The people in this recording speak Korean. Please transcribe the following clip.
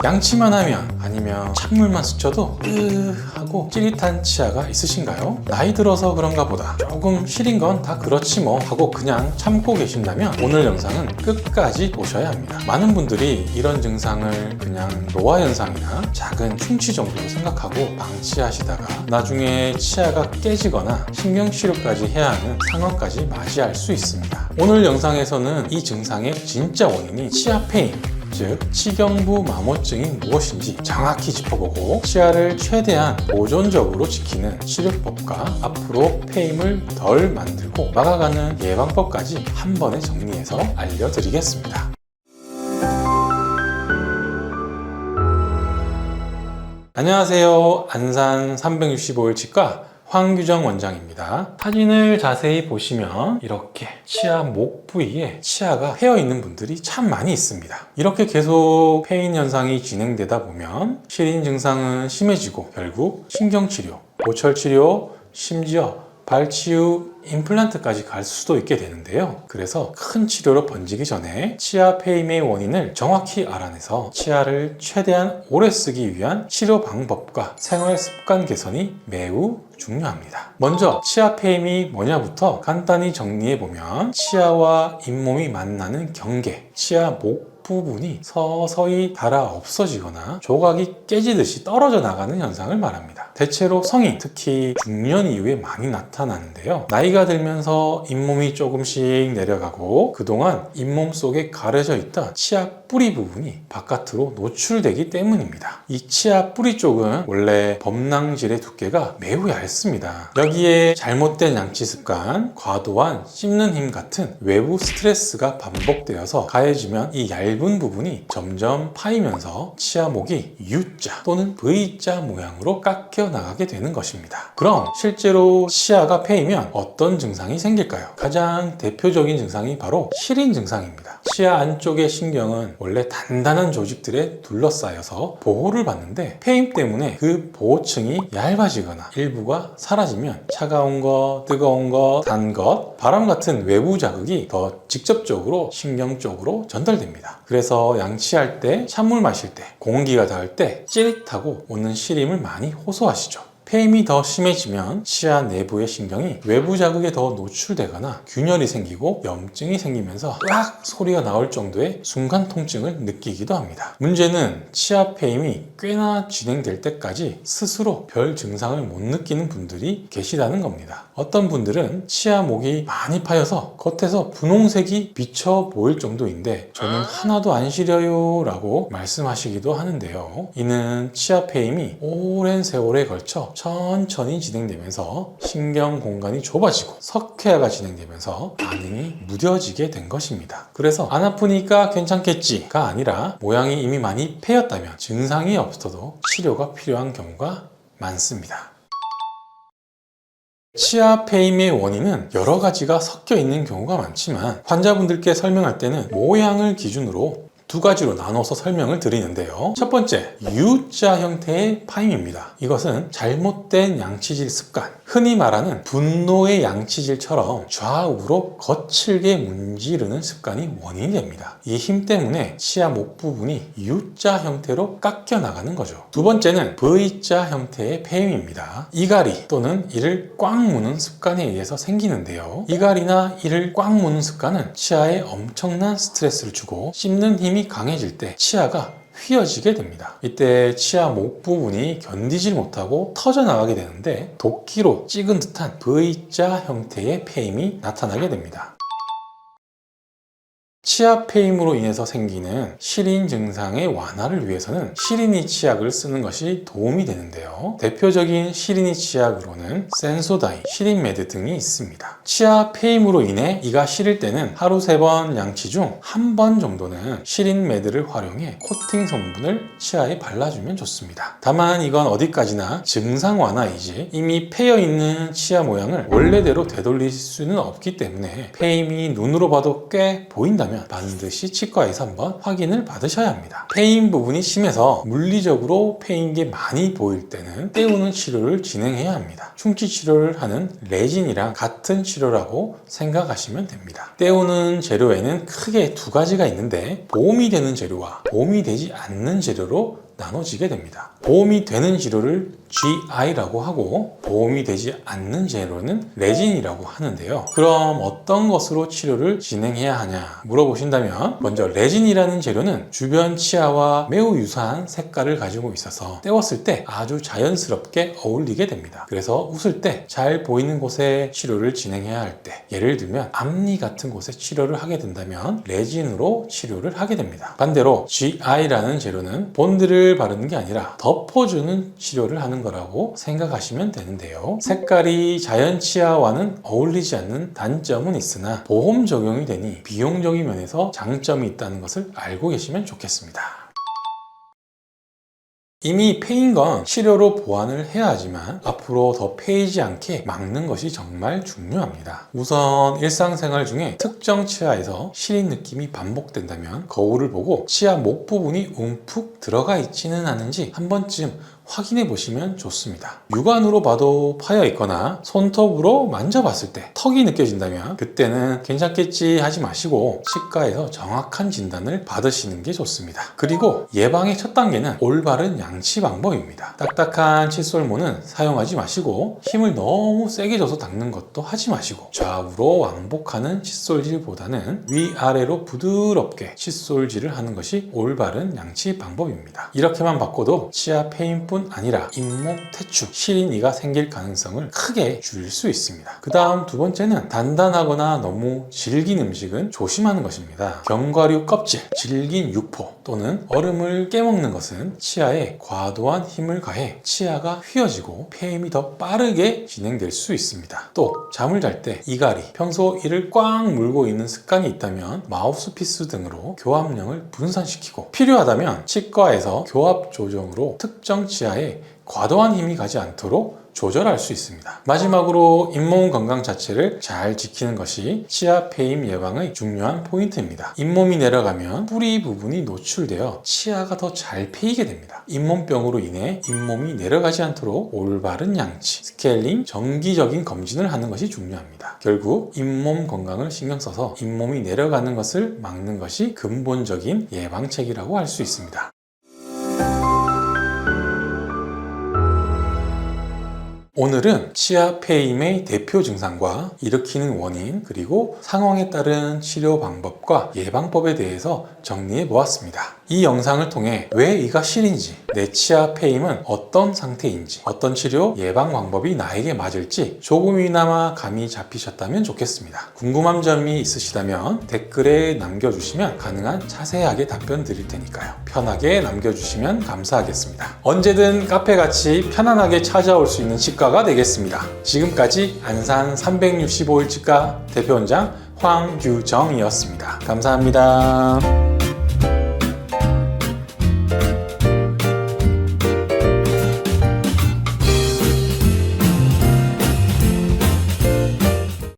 양치만 하면 아니면 찬물만 스쳐도 하고 찌릿한 치아가 있으신가요? 나이 들어서 그런가 보다, 조금 시린 건 다 그렇지 뭐 하고 그냥 참고 계신다면 오늘 영상은 끝까지 보셔야 합니다. 많은 분들이 이런 증상을 그냥 노화 현상이나 작은 충치 정도로 생각하고 방치하시다가 나중에 치아가 깨지거나 신경치료까지 해야 하는 상황까지 맞이할 수 있습니다. 오늘 영상에서는 이 증상의 진짜 원인이 치아 페인, 즉 치경부 마모증이 무엇인지 정확히 짚어보고 치아를 최대한 보존적으로 지키는 치료법과 앞으로 페임을 덜 만들고 막아가는 예방법까지 한 번에 정리해서 알려드리겠습니다. 안녕하세요. 안산 365일 치과 황규정 원장입니다. 사진을 자세히 보시면 이렇게 치아 목 부위에 치아가 패여 있는 분들이 참 많이 있습니다. 이렇게 계속 페인 현상이 진행되다 보면 시린 증상은 심해지고 결국 신경치료, 보철치료, 심지어 발치유, 임플란트까지 갈 수도 있게 되는데요. 그래서 큰 치료로 번지기 전에 치아 페임의 원인을 정확히 알아내서 치아를 최대한 오래 쓰기 위한 치료 방법과 생활 습관 개선이 매우 중요합니다. 먼저 치아 페임이 뭐냐부터 간단히 정리해보면 치아와 잇몸이 만나는 경계, 치아 목 부분이 서서히 닳아 없어지거나 조각이 깨지듯이 떨어져 나가는 현상을 말합니다. 대체로 성인, 특히 중년 이후에 많이 나타나는데요. 나이가 들면서 잇몸이 조금씩 내려가고 그동안 잇몸 속에 가려져 있던 치아 뿌리 부분이 바깥으로 노출되기 때문입니다. 이 치아 뿌리 쪽은 원래 범낭질의 두께가 매우 얇습니다. 여기에 잘못된 양치 습관, 과도한 씹는 힘 같은 외부 스트레스가 반복되어서 가해지면 이 얇은 부분이 점점 파이면서 치아목이 U자 또는 V자 모양으로 깎여 나가게 되는 것입니다. 그럼 실제로 치아가 패이면 어떤 증상이 생길까요? 가장 대표적인 증상이 바로 시린 증상입니다. 치아 안쪽의 신경은 원래 단단한 조직들에 둘러싸여서 보호를 받는데 페임 때문에 그 보호층이 얇아지거나 일부가 사라지면 차가운 것, 뜨거운 것, 단 것, 바람 같은 외부 자극이 더 직접적으로 신경 쪽으로 전달됩니다. 그래서 양치할 때, 찬물 마실 때, 공기가 닿을 때 찌릿하고 오는 시림을 많이 호소하시죠. 페임이 더 심해지면 치아 내부의 신경이 외부 자극에 더 노출되거나 균열이 생기고 염증이 생기면서 으악 소리가 나올 정도의 순간 통증을 느끼기도 합니다. 문제는 치아 페임이 꽤나 진행될 때까지 스스로 별 증상을 못 느끼는 분들이 계시다는 겁니다. 어떤 분들은 치아 목이 많이 파여서 겉에서 분홍색이 비쳐 보일 정도인데 저는 하나도 안 시려요 라고 말씀하시기도 하는데요. 이는 치아 페임이 오랜 세월에 걸쳐 천천히 진행되면서 신경 공간이 좁아지고 석회화가 진행되면서 반응이 무뎌지게 된 것입니다. 그래서 안 아프니까 괜찮겠지가 아니라 모양이 이미 많이 패였다면 증상이 없어도 치료가 필요한 경우가 많습니다. 치아 페임의 원인은 여러 가지가 섞여 있는 경우가 많지만 환자분들께 설명할 때는 모양을 기준으로 두 가지로 나눠서 설명을 드리는데요. 첫 번째, U자 형태의 파임입니다. 이것은 잘못된 양치질 습관, 흔히 말하는 분노의 양치질처럼 좌우로 거칠게 문지르는 습관이 원인이 됩니다. 이 힘 때문에 치아 목 부분이 U자 형태로 깎여 나가는 거죠. 두 번째는 V자 형태의 페임입니다. 이갈이 또는 이를 꽉 무는 습관에 의해서 생기는데요. 이갈이나 이를 꽉 무는 습관은 치아에 엄청난 스트레스를 주고 씹는 힘이 강해질 때 치아가 휘어지게 됩니다. 이때 치아 목 부분이 견디질 못하고 터져 나가게 되는데 도끼로 찍은 듯한 V자 형태의 페임이 나타나게 됩니다. 치아 페임으로 인해서 생기는 시린 증상의 완화를 위해서는 시리니 치약을 쓰는 것이 도움이 되는데요. 대표적인 시리니 치약으로는 센소다인, 시린메드 등이 있습니다. 치아 페임으로 인해 이가 시릴 때는 하루 3번 양치 중 1번 정도는 시린메드를 활용해 코팅 성분을 치아에 발라주면 좋습니다. 다만 이건 어디까지나 증상 완화이지 이미 패여 있는 치아 모양을 원래대로 되돌릴 수는 없기 때문에 페임이 눈으로 봐도 꽤 보인다면 있다면 반드시 치과에서 한번 확인을 받으셔야 합니다. 페인 부분이 심해서 물리적으로 페인 게 많이 보일 때는 때우는 치료를 진행해야 합니다. 충치 치료를 하는 레진이랑 같은 치료라고 생각하시면 됩니다. 때우는 재료에는 크게 두 가지가 있는데 보험이 되는 재료와 보험이 되지 않는 재료로 나눠지게 됩니다. 보험이 되는 재료를 GI라고 하고 보험이 되지 않는 재료는 레진이라고 하는데요. 그럼 어떤 것으로 치료를 진행해야 하냐 물어보신다면 먼저 레진이라는 재료는 주변 치아와 매우 유사한 색깔을 가지고 있어서 때웠을 때 아주 자연스럽게 어울리게 됩니다. 그래서 웃을 때 잘 보이는 곳에 치료를 진행해야 할 때, 예를 들면 앞니 같은 곳에 치료를 하게 된다면 레진으로 치료를 하게 됩니다. 반대로 GI라는 재료는 본드를 바르는 게 아니라 덮어주는 치료를 하는 거라고 생각하시면 되는데요. 색깔이 자연 치아와는 어울리지 않는 단점은 있으나 보험 적용이 되니 비용적인 면에서 장점이 있다는 것을 알고 계시면 좋겠습니다. 이미 패인 건 치료로 보완을 해야 하지만 앞으로 더 패이지 않게 막는 것이 정말 중요합니다. 우선 일상생활 중에 특정 치아에서 시린 느낌이 반복된다면 거울을 보고 치아 목 부분이 움푹 들어가 있지는 않은지 한 번쯤 확인해 보시면 좋습니다. 육안으로 봐도 파여 있거나 손톱으로 만져봤을 때 턱이 느껴진다면 그때는 괜찮겠지 하지 마시고 치과에서 정확한 진단을 받으시는 게 좋습니다. 그리고 예방의 첫 단계는 올바른 양치 방법입니다. 딱딱한 칫솔모는 사용하지 마시고 힘을 너무 세게 줘서 닦는 것도 하지 마시고 좌우로 왕복하는 칫솔질보다는 위아래로 부드럽게 칫솔질을 하는 것이 올바른 양치 방법입니다. 이렇게만 바꿔도 치아 페인뿐 아니라 잇몸 퇴출, 시린이가 생길 가능성을 크게 줄일 수 있습니다. 그 다음 두 번째는 단단하거나 너무 질긴 음식은 조심하는 것입니다. 견과류 껍질, 질긴 육포 또는 얼음을 깨먹는 것은 치아에 과도한 힘을 가해 치아가 휘어지고 폐임이 더 빠르게 진행될 수 있습니다. 또 잠을 잘 때 이갈이, 평소 이를 꽉 물고 있는 습관이 있다면 마우스피스 등으로 교합량을 분산시키고 필요하다면 치과에서 교합 조정으로 특정 치아에 과도한 힘이 가지 않도록 조절할 수 있습니다. 마지막으로 잇몸 건강 자체를 잘 지키는 것이 치아 폐임 예방의 중요한 포인트입니다. 잇몸이 내려가면 뿌리 부분이 노출되어 치아가 더 잘 패이게 됩니다. 잇몸병으로 인해 잇몸이 내려가지 않도록 올바른 양치, 스케일링, 정기적인 검진을 하는 것이 중요합니다. 결국 잇몸 건강을 신경 써서 잇몸이 내려가는 것을 막는 것이 근본적인 예방책이라고 할 수 있습니다. 오늘은 치아 폐임의 대표 증상과 일으키는 원인 그리고 상황에 따른 치료 방법과 예방법에 대해서 정리해 보았습니다. 이 영상을 통해 왜 이가 시린지, 내 치아 폐임은 어떤 상태인지, 어떤 치료 예방 방법이 나에게 맞을지 조금이나마 감이 잡히셨다면 좋겠습니다. 궁금한 점이 있으시다면 댓글에 남겨주시면 가능한 자세하게 답변 드릴 테니까요. 편하게 남겨주시면 감사하겠습니다. 언제든 카페같이 편안하게 찾아올 수 있는 치과가 되겠습니다. 지금까지 안산 365일 치과 대표원장 황규정이었습니다. 감사합니다.